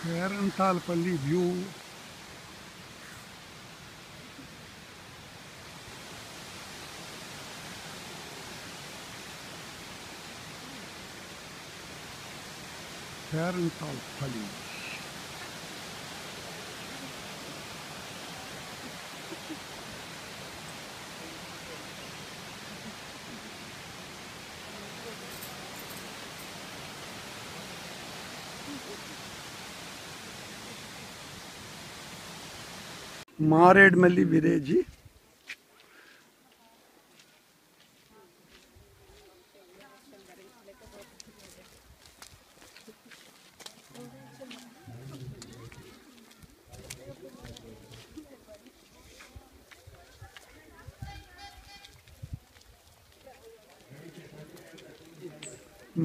Perantalapalli view. Perantalapalli Maredumilli village.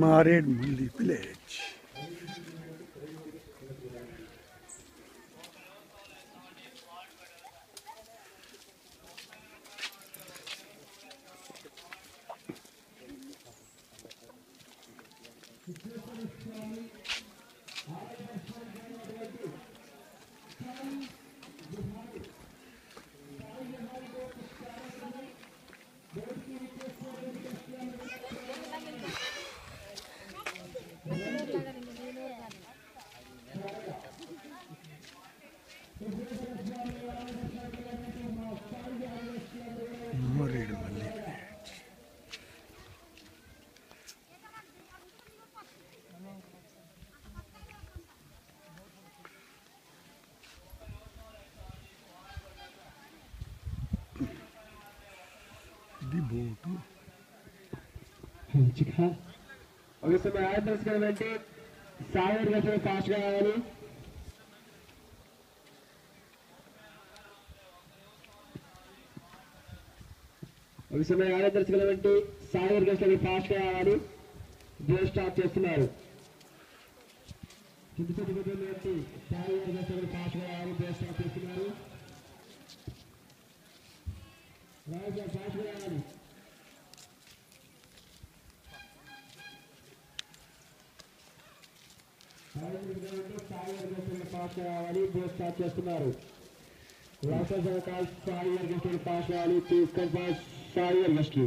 Maredumilli village. Maredumilli ఇది boat. ఒక సమయం ఆర్డర్స్ కాబట్టి సాగర్ గట్ల ఫాస్ట్ గా కావాలి. ఒక సమయం ఆర్డర్స్ కాబట్టి సాగర్ గట్ల ఫాస్ట్ గా కావాలి. డోర్ స్టాప్ చేస్తున్నారు. చుట్టుపక్కల బట్టి సాగర్ గట్ల ఫాస్ట్ గా కావాలి. డోర్ స్టాప్ చేస్తున్నారు. రాజా ఫాస్ట్ గా కావాలి. పాస్ కావాలి. డోర్ స్టార్ట్ చేస్తున్నారు. రాష్ట్ర కాల్ సాగర్ గెస్ట్ పాస్ కావాలి. తీసుకొని పాస్ సాగర్ గెస్ట్.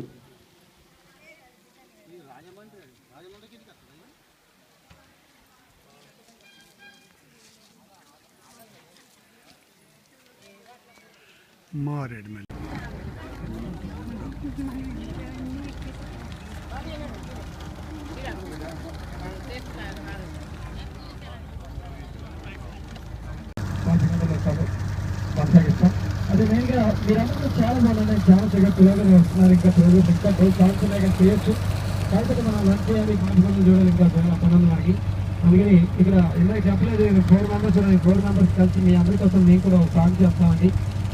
మారేడుమల్లి కొనసాగిస్తాం. అది మెయిన్గా మీరందరూ చాలా బాగుంది. చాలా చక్కగా పిల్లలు వస్తున్నారు. ఇంకా ప్రోగ్రెస్ ఇంకా ఛాన్స్ ఉన్నాయి కానీ చేయొచ్చు. కాకపోతే మనం లంచ్ చేయాలి, కాంపిటీషన్ చూడాలి, ఇంకా పనుంది మనకి. అందుకని ఇక్కడ ఇందాక చెప్పలేదు, 4 మెంబర్స్ ఉన్నాయి. 4 మెంబర్స్ కలిసి మీ అందరి కోసం మేము కూడా ఒక సాంగ్ చేస్తామండి.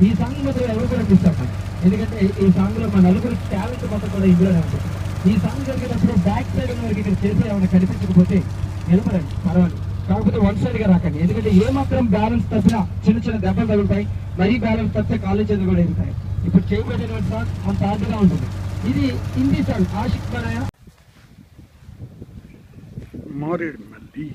ఈ సాంగ్ మొత్తం ఎవరు కూడా మిస్ అవ్వండి. ఎందుకంటే ఈ సాంగ్లో మా నలుగురు టాలెంట్ మొత్తం కూడా ఇందులోనే ఉంటుంది. ఈ సాంగ్ జరిగేటప్పుడు బ్యాక్ సైడ్ ఉన్న వరకు ఇక్కడ చేసే ఏమైనా కనిపించకపోతే నిలబడండి, పర్వాలేదు. కాకపోతే వన్ సైడ్ గా రాకండి. ఎందుకంటే ఏ మాత్రం బ్యాలెన్స్ తప్పినా చిన్న చిన్న దెబ్బలు తగులుతాయి. మరీ బ్యాలెన్స్ తప్పితే కాలేజ్ చేతులు కూడా ఎదుగుతాయి. ఇప్పుడు చేయబడినటువంటి సాంగ్ అంత హార్డ్గా ఉంటుంది. ఇది హిందీ సాంగ్ ఆషిక్ బనాయా. మారేడుమల్లి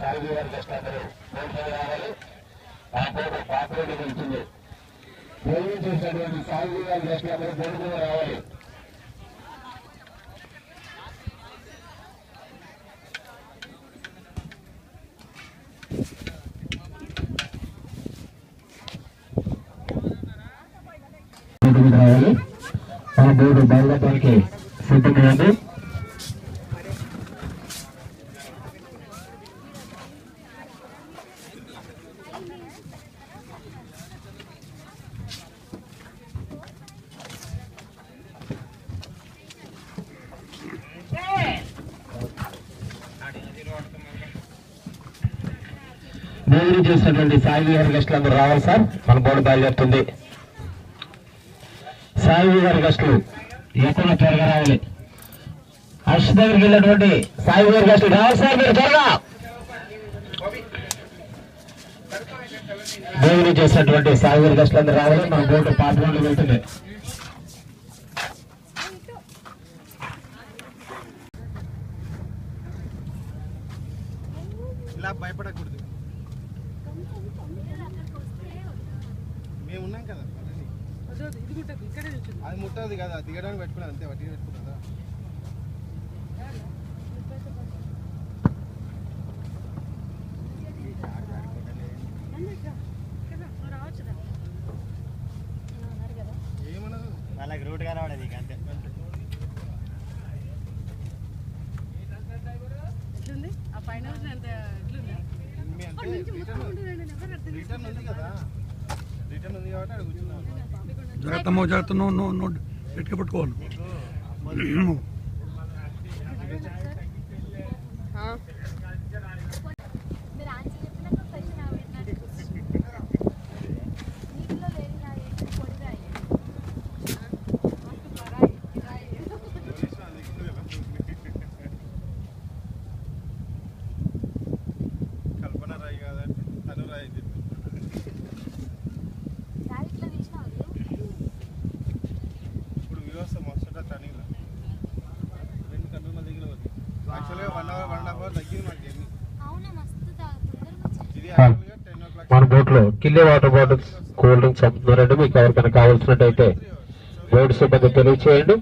సాయి గారి కష్టాలు రావాలి. ఆ పేరు పాపరెడ్డి నిలిచింది. భోజనం చేసినటువంటి సాయి గారి కష్టాలు బోర్డుకు రావాలి. రావాలి. ఆ బోర్డు బయలుదేరడానికి సిద్ధమైంది. భోజనం చేసినటువంటి సాయి గారి గెస్టులు అందరూ రావాలి సార్. మన బోర్డు బయలుదేరుతుంది. సాయి గారి గెస్టులు ఎక్కడ త్వరగా రావాలి. హర్ష దగ్గరికి వెళ్ళినటువంటి సాయి గారి గెస్టులు రావాలి సార్. మీరు త్వరగా భోజనం చేసినటువంటి సాయి గారి గెస్టులు అందరూ రావాలి. మన బోర్డు పాత్రలో వెళ్తుంది. ఇలా భయపడకూడదు. మేము ఉన్నాం కదా, అది ముట్టదు కదా, దిగడానికి పెట్టుకున్నాను అంతే. వట్టి పెట్టుకున్నదా ఏమన్నది వాళ్ళకి రూట్ కనబడేది అంతే. రిటర్న్ ఉంది కదా, రిటర్న్ ఉంది కాబట్టి అక్కడ కూర్చున్నాను. జాగ్రత్త నో గట్టిగా పట్టుకోవాలి. కల్పన రాయి కాదంటే తను రాయి చెప్పి ఇప్పుడు వ్యవస్థ మస్తు టర్నింగ్ 2 కన్నుల దగ్గర యాక్చువల్గా 1 అవర్ 1.5 అవర్ తగ్గింది మాకు జర్నీ. ఇది యాక్చువల్గా 10 o'clock. మన బోట్ లో కిల్లే వాటర్ బాటిల్స్, కూల్ డ్రింక్స్ అమ్ముతున్నారంటే మీకు ఎవరికైనా కావాల్సినట్టయితే బోర్డు సిబ్బంది తెలియచేయండి.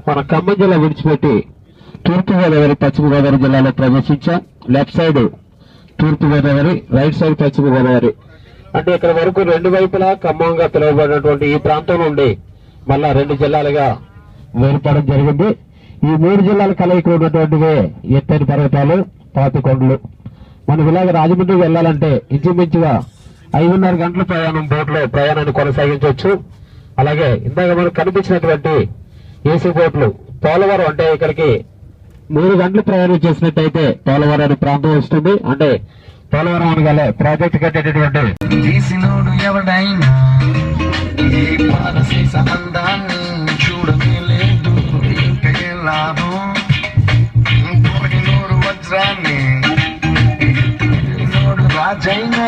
మన ఖమ్మం జిల్లా విడిచిపెట్టి తూర్పు గోదావరి, పశ్చిమ గోదావరి జిల్లాలో ప్రవేశించాం. లెఫ్ట్ సైడ్ తూర్పు గోదావరి, రైట్ సైడ్ పశ్చిమ గోదావరి. అంటే ఇక్కడ వరకు 2 వైపులా ఖమ్మంగా పిలువబడినటువంటి ఈ ప్రాంతం నుండి మళ్ళా 2 జిల్లాలుగా వేరుపడడం జరిగింది. ఈ 3 జిల్లాల కలయిక ఉన్నటువంటివే ఎత్తైన పర్వతాలు, పాపికొండలు. మనం ఇలాగ రాజమండ్రి వెళ్లాలంటే ఇంచుమించుగా 5.5 గంటల ప్రయాణం బోట్లో ప్రయాణాన్ని కొనసాగించవచ్చు. అలాగే ఇందాక మనకు కనిపించినటువంటి ఏసీ బోట్లు పోలవరం, అంటే ఇక్కడికి 3 గంటలు ప్రయాణం చేసినట్టయితే పోలవరం అనే ప్రాంతం వస్తుంది. అంటే పోలవరం అనగానే ప్రాజెక్ట్ కట్టేటటువంటి చేసినోడు ఎవడైనా ఏ పారశీస అందాన్ని చూడలేదు ఇంకే లాభం. కోహినోడు వజ్రాన్ని నోడు రాజైనా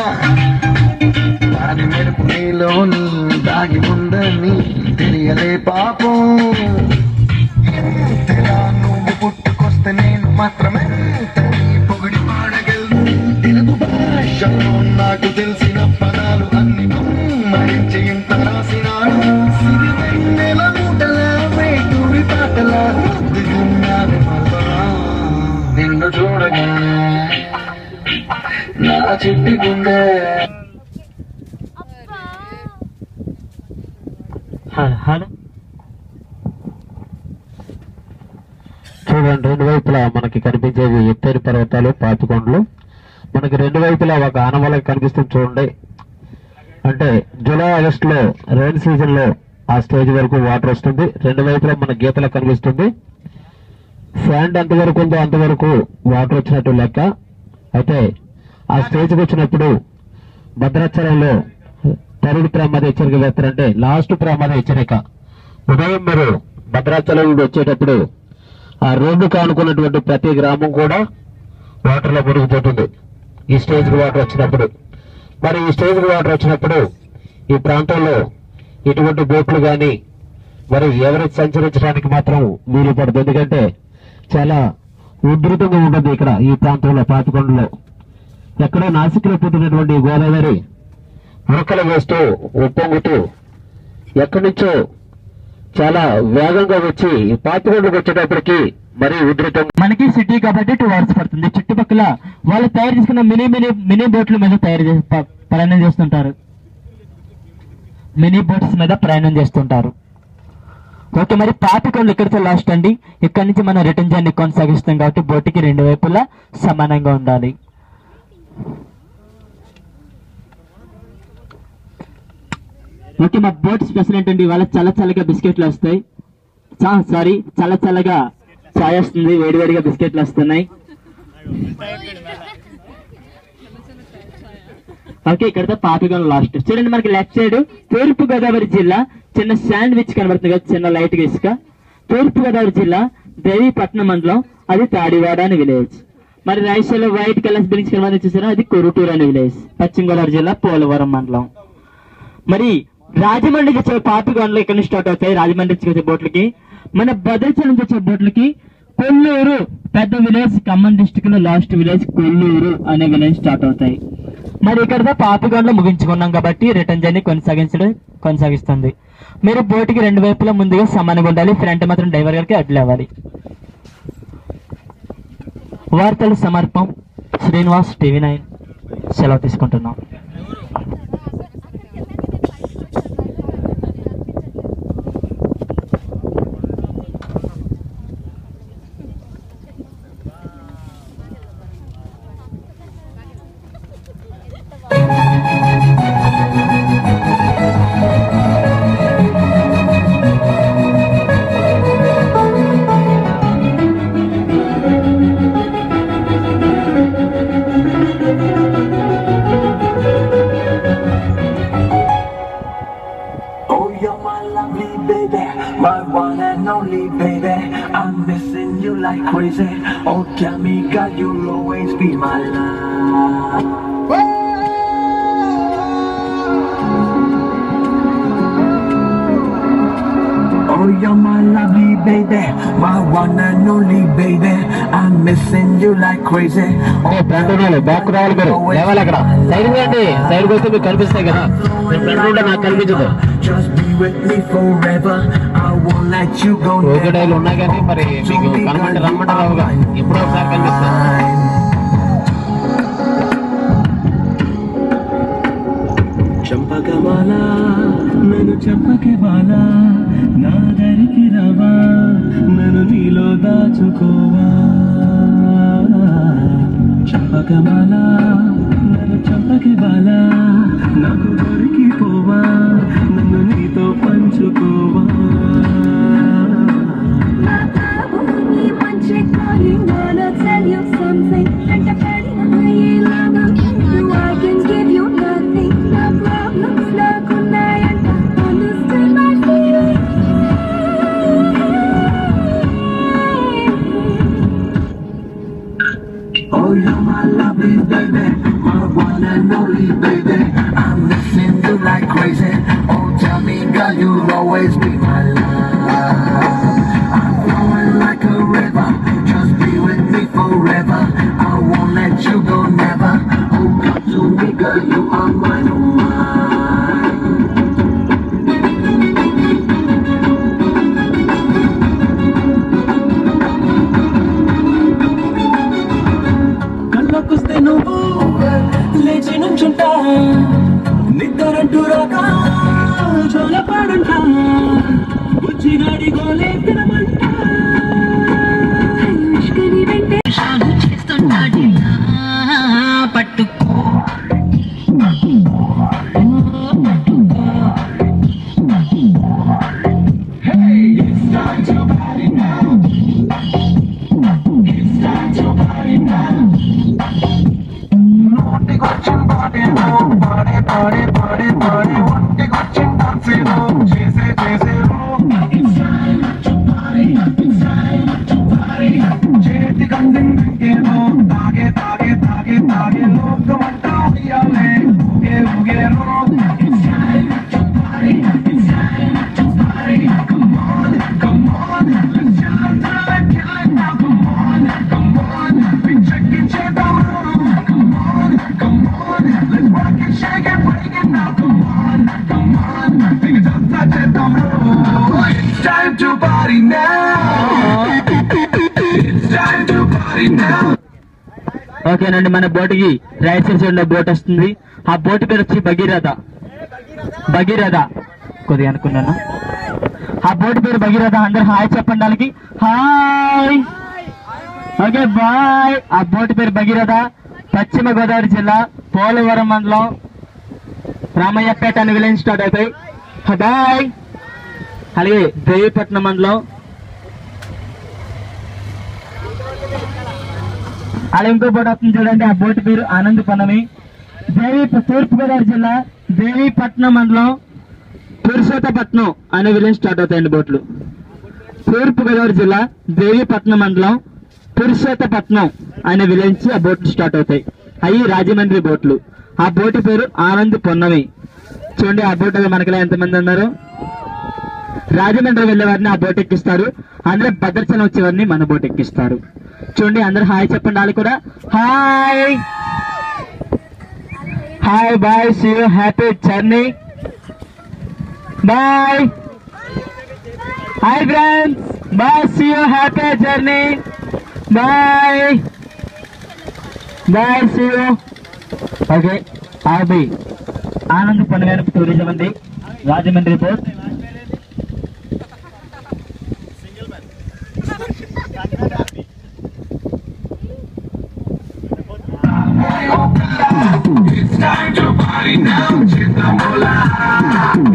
వారి మెరుపు నీలోని దాగి ఉందని తెలియలే పాపం. తెలా నువ్వు పుట్టుకొస్తే నేను మాత్రమే పొగిడి పాడగలను. తెలుగు భాషలో నాకు తెలిసిన పదాలు అన్ని మరించి ఇంత రాసినాడు. సిరివెన్నెల మూటల వేటూరి పాటల దిగున్నాను నిన్ను చూడగానే నా చిట్టి గుండె. హలో చూడండి, 2 వైపులా మనకి కనిపించేవి ఎత్తైన పర్వతాలు, పాపికొండలు. మనకి 2 వైపులా ఒక ఆనవాళ్ళకి కనిపిస్తుంది చూడండి. అంటే జూలై ఆగస్ట్ లో రైన్ సీజన్ లో ఆ స్టేజ్ వరకు వాటర్ వస్తుంది. 2 వైపులా మన గీతలా కనిపిస్తుంది. శాండ్ ఎంతవరకు ఉందో అంతవరకు వాటర్ వచ్చినట్టు లెక్క. అయితే ఆ స్టేజ్కి వచ్చినప్పుడు భద్రాచలంలో తరుడు ప్రమాద హెచ్చరిక వేస్తారంటే లాస్ట్ ప్రమాద హెచ్చరిక. ఉదయం మీరు భద్రాచలం నుండి వచ్చేటప్పుడు ఆ రోడ్డు కానుకున్నటువంటి ప్రతి గ్రామం కూడా వాటర్ లో మునిగిపోతుంది ఈ స్టేజ్ కి వాటర్ వచ్చినప్పుడు. మరి ఈ స్టేజ్ కి వాటర్ వచ్చినప్పుడు ఈ ప్రాంతంలో ఇటువంటి బోట్లు గాని మరి ఎవరైతే సంచరించడానికి మాత్రం వీలు పడుతుంది. ఎందుకంటే చాలా ఉధృతంగా ఉంటుంది ఇక్కడ ఈ ప్రాంతంలో, పాపికొండలో. ఎక్కడో నాసిక్లో పుట్టినటువంటి గోదావరి ఉరకలు వేస్తూ ఉప్పొంగుతూ ఎక్కడి నుంచో చాలా వేగంగా వచ్చి పాతిరోడ్లకు వచ్చేటప్పటికి మరీ ఉధృతం. మనకి సిటీ కాబట్టి 2 hours పడుతుంది. చుట్టుపక్కల వాళ్ళు తయారు చేసుకున్న మినీ బోట్ల మీద ప్రయాణం చేస్తుంటారు. మినీ బోట్స్ మీద ప్రయాణం చేస్తుంటారు. ఓకే, మరి పాపికొండలు ఇక్కడితో లాస్ట్ అండి. ఇక్కడి నుంచి మనం రిటర్న్ జర్నీ కొనసాగిస్తాం కాబట్టి బోట్కి 2 వైపులా సమానంగా ఉండాలి. ఓకే, మా బోట్ స్పెషల్ ఏంటండి, ఇవాళ చల్లగా బిస్కెట్లు వస్తాయి. సారీ, చల్లగా చాయ్ వస్తుంది, వేడివేడిగా బిస్కెట్లు వస్తున్నాయి. ఓకే, ఇక్కడతో పాపికొండలు లాస్ట్. చూడండి, మనకి లెఫ్ట్ సైడ్ తూర్పు గోదావరి జిల్లా చిన్న శాండ్విచ్ కనబడుతుంది కదా, చిన్న లైట్ గా ఇసుక. తూర్పు గోదావరి జిల్లా దేవీపట్నం మండలం, అది తాడివాడ అని విలేజ్. మరి రైట్ సైడ్ లో వైట్ కలర్స్ బిల్డింగ్స్ కనబడి చూసారా, అది కొరుటూరు అని విలేజ్, పశ్చిమ గోదావరి జిల్లా పోలవరం మండలం. మరి రాజమండ్రికి వచ్చే పాపికొండలు ఇక్కడ నుంచి స్టార్ట్ అవుతాయి. రాజమండ్రికి వచ్చే బోట్లకి, మన భద్రాచలం నుంచి వచ్చే బోట్లకి కొల్లూరు పెద్ద విలేజ్, ఖమ్మం డిస్టిక్ లో లాస్ట్ విలేజ్ కొల్లూరు అనే విలేజ్ స్టార్ట్ అవుతాయి. మరి ఇక్కడ పాపికొండలు ముగించుకున్నాం కాబట్టి రిటర్న్ జర్నీ కొనసాగిస్తుంది. మీరు బోటుకి 2 వైపులా ముందుగా సమానంగా ఉండాలి. ఫ్రంట్ మాత్రం డ్రైవర్ గారికి అడ్లు అవ్వాలి. వార్తలు సమర్పం శ్రీనివాస్, TV9. సెలవు తీసుకుంటున్నాం. Crazy, oh tell me God, you'll always be my love. Oh you're my lovely baby, my one and only baby. I'm missing you like crazy. Back రావాలి మీరు, లేవాలి. అక్కడ సైడ్ రండి, సైడ్ వస్తే మీకు కనిపిస్తాయి కదా, నాకు కనిపించదు. రోజుడైలు ఉన్నా కానీ మరి మీకు కనమంటే రమ్మంటే రావుగా, ఎప్పుడో ఒకసారి కనిపిస్తాను. చంపకమాల నన్ను చంపకమాల, నా దరికి రావా, నన్ను నీలో దాచుకోవా. చంపకమాల నన్ను చంపకమాల, నాకు దొరికిపోవా, నన్ను నీతో పంచుకోవా. Oh, you're my lovely baby, my one and only baby. I'm missing you like crazy. Oh, tell me, God, you'll always be my love. I'm flowing like a river, just be with me forever. I won't let you go, never. Oh, come to me, girl, you are mine, oh mine. కళ్ళకొస్తే నువ్వు లేచి నుంచుంటా, నిద్రంటూ రాగా జోల పాడుంటా, బుజ్జిగాడి గోలే తినమంటా. ఓకేనండి, మన బోటుకి right side ఉన్న boat వస్తుంది. ఆ boat పేరు వచ్చి భగీరథ. కొద్దిగా అనుకున్నాను. ఆ బోట్ పేరు భగీరథ. అందరు హాయ్ చెప్పండి వాళ్ళకి. హాయ్. Okay bye. ఆ బోట్ పేరు భగీరథ. పశ్చిమ గోదావరి జిల్లా పోలవరం మండలం రామయ్యపేట అనే విలేజ్ స్టార్ట్ అవుతాయి. బాయ్. అలాగే దేవీపట్నం మండలం, అలా ఇంకో బోట్ వస్తుంది చూడండి. ఆ బోట్ పేరు ఆనంద్ పన్నమి. తూర్పు గోదావరి జిల్లా దేవీపట్నం మండలం పురుషోత్తపట్నం అనే విలేజ్ స్టార్ట్ అవుతాయండి బోట్లు. తూర్పు గోదావరి జిల్లా దేవీపట్నం మండలం పురుషోత్తపట్నం అనే విలేజ్ ఆ బోట్లు స్టార్ట్ అవుతాయి. అవి రాజమండ్రి బోట్లు. ఆ బోటు పేరు ఆనంద్ పొన్నమి. చూడండి ఆ బోట్ మనకి ఎంతమంది ఉన్నారు. రాజమండ్రి వెళ్లే వారిని ఆ బోట్ ఎక్కిస్తారు. అందరూ భద్రాచలం వచ్చేవారిని మన బోట్ ఎక్కిస్తారు. చూడండి అందరు హాయ్ చెప్పండి. వాళ్ళు కూడా hi. Hi bye. See you. Happy journey. Bye. Hi friends. Bye. See you. Happy journey. Bye. Bye. See you. Okay. అవి ఆనంద్ పన్నవేరు టూరిజం అండి, Rajahmundry boat. It's time to party now, Chitamola.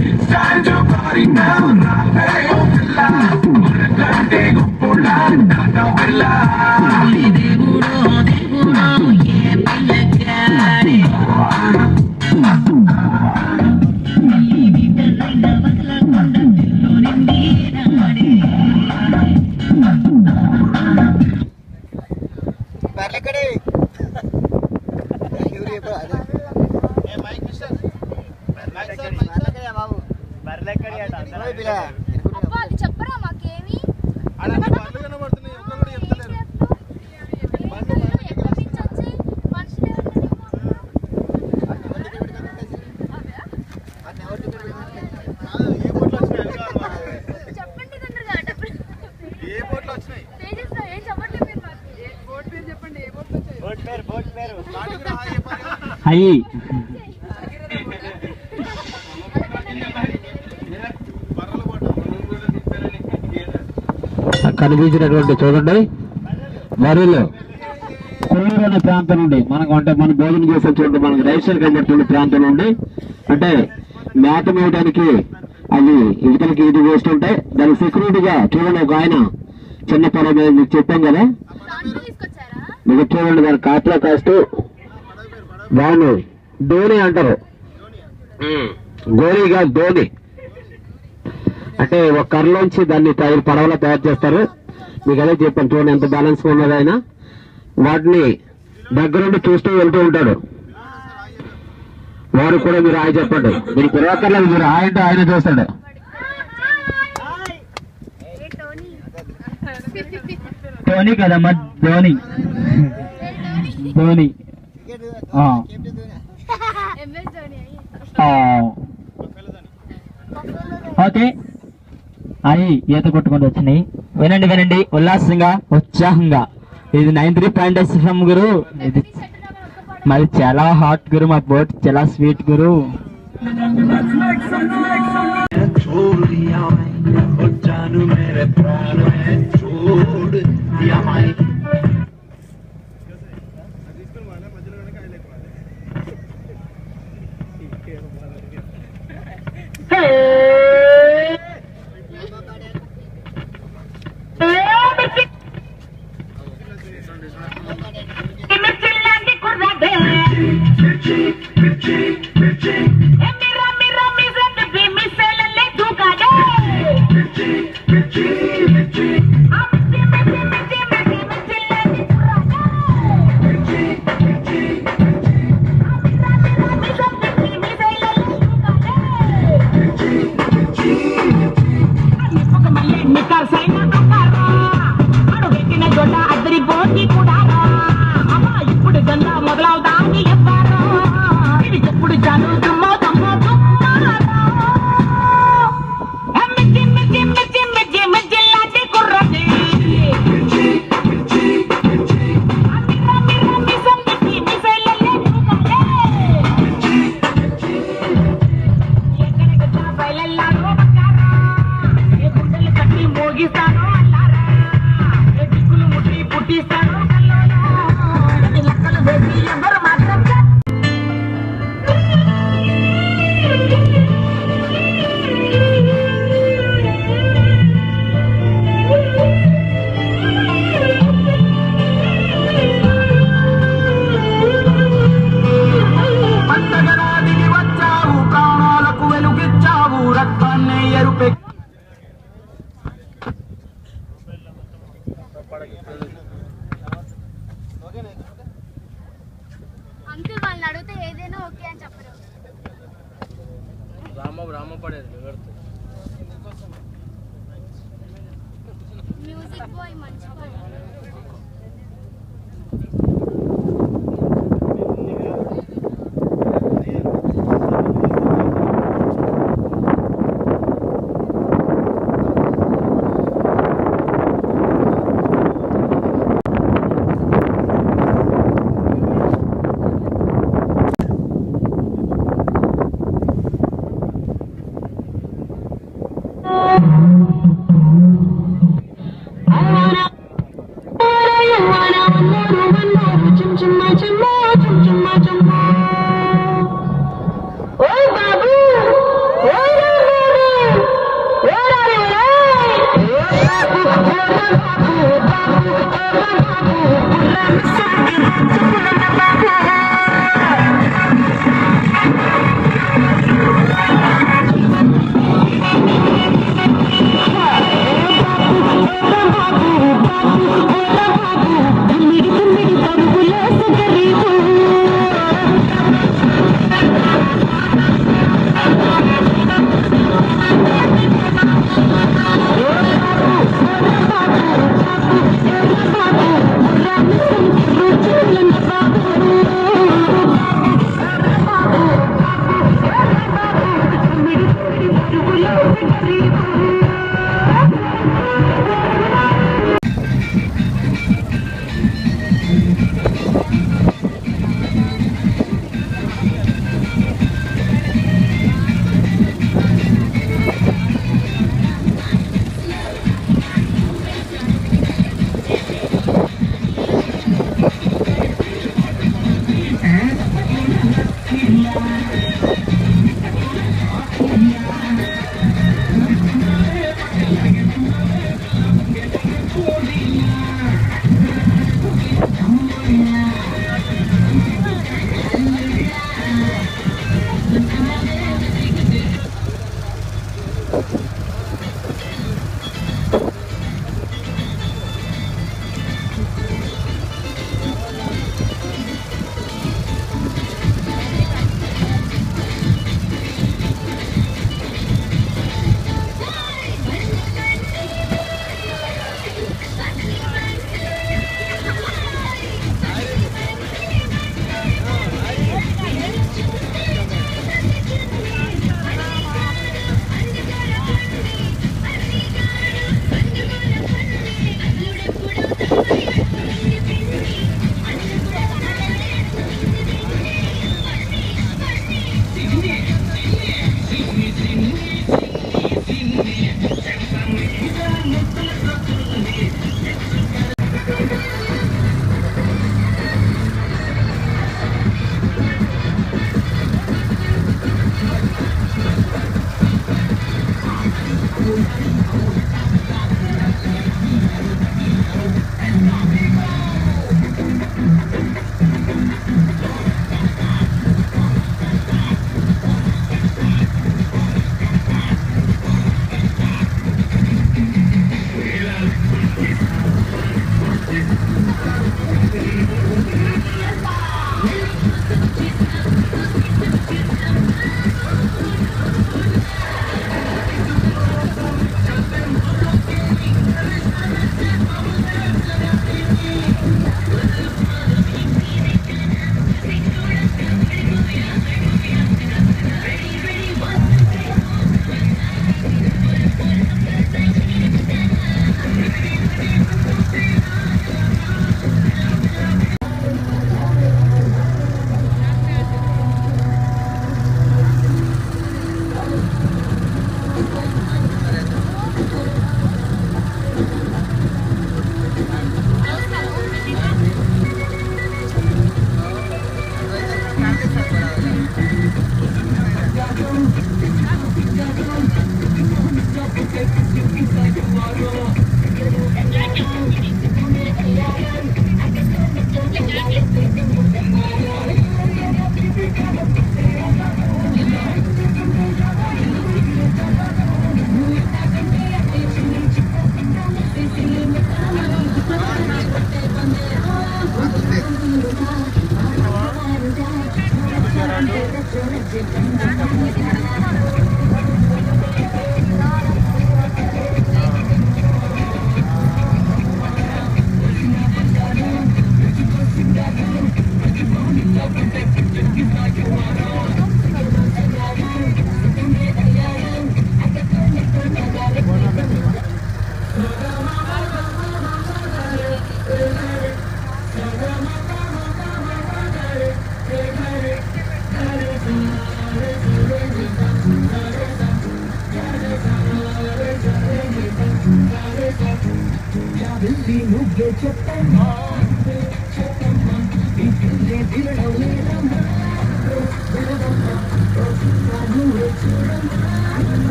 It's time to party now, Rafael Villa. Mulagante Gupula, Nana Villa. Divuro, ye pillagare. Barlekade. చెప్పరా మాకేమి చెప్పండి తొందరగా. ఏ బోట్లు వచ్చినాయి ఏం చెప్పండి మీరు. బోట్ పేరు చెప్పండి. ఏ బోట్ పేరు అయ్యి కనిపించినటువంటి చూడండి వరిలో కొల్లూరు అనే ప్రాంతం నుండి మనకు అంటే మన భోజనం చేసే చూడండి మనకు రైట్ సైడ్ కనబడుతున్న ప్రాంతం నుండి అంటే మేత మేయడానికి అవి ఇవతలకి ఇది వేస్తుంటాయి. దానికి సెక్యూరిటీగా చూడండి ఒక ఆయన చిన్న పొలం మీకు చెప్పాం కదా, మీకు చూడండి దాని కాపలా కాస్తూ దాన్ని ధోని అంటారు. గోరీగా ధోని అంటే ఒక కర్రలోంచి దాన్ని పడవలా తయారు చేస్తారు. మీకు అదే చెప్పాను చూడండి ఎంత బ్యాలెన్స్ ఉన్నది. ఆయన వాటిని దగ్గరుండి చూస్తూ వెళ్తూ ఉంటాడు. వారు కూడా మీరు హాయ్ చెప్పండి. మీరు పిలవక్కర్లేదు, మీరు హాయ్ అంటే ఆయన చూస్తాడు. ధోని కదమ్మా, ధోని. ఓకే. అవి ఈత కొట్టుకుంటూ వచ్చినాయి. వినండి ఉల్లాసంగా ఉత్సాహంగా. ఇది 93.5 FM గురు. ఇది మరి చాలా హాట్ గురు. మా బోట్ చాలా స్వీట్ గురు. Nicar sai na akara, adu bekina jota adri boti kudara. పుట్టిస్తాడు లెక్కలు వేసి ఎవరు మాత్రం పండగనాదికి వచ్చావు ప్రాణాలకు వెలుగిచ్చావు రక్తాన్ని ఎరుపె అంకుల్ వాళ్ళని అడిగితే ఏదైనా ఓకే అని చెప్పరు. మ్యూజిక్ బాయ్ మంచి బాయ్.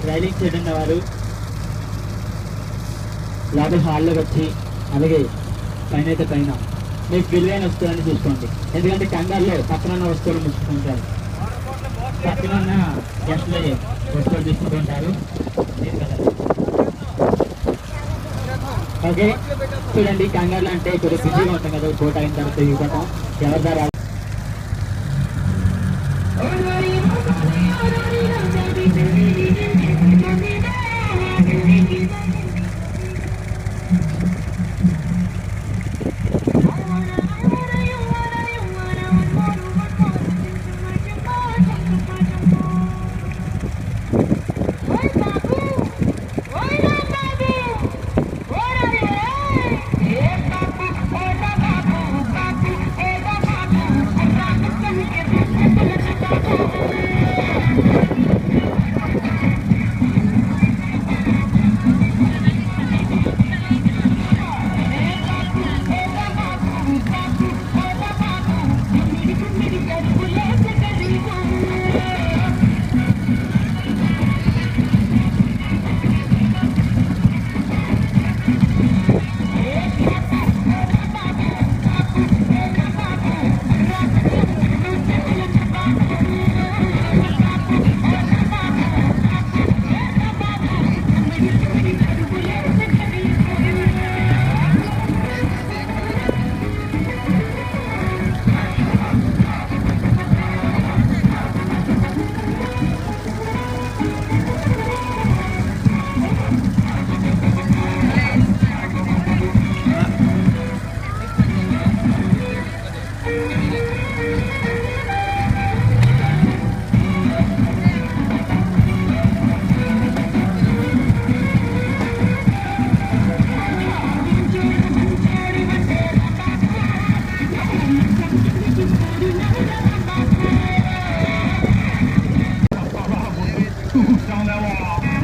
రైలింగ్ సైడ్ ఉన్న వారు లోపల హాల్లోకి వచ్చి అలాగే పైన అయితే పైన మీకు విలువైన వస్తువులని చూసుకోండి. ఎందుకంటే కంగారులో పక్కన ఉన్న వస్తువులు ముచ్చుకుంటారు, పక్కన ఉన్న గెస్టులు వస్తువులు తీసుకుంటుంటారు. ఓకే చూడండి, కంగారులో అంటే కొద్దిగా బిజీగా ఉంటాం కదా, కోట అయిన తర్వాత ఇవ్వటం ఎవరి ద్వారా on that wall.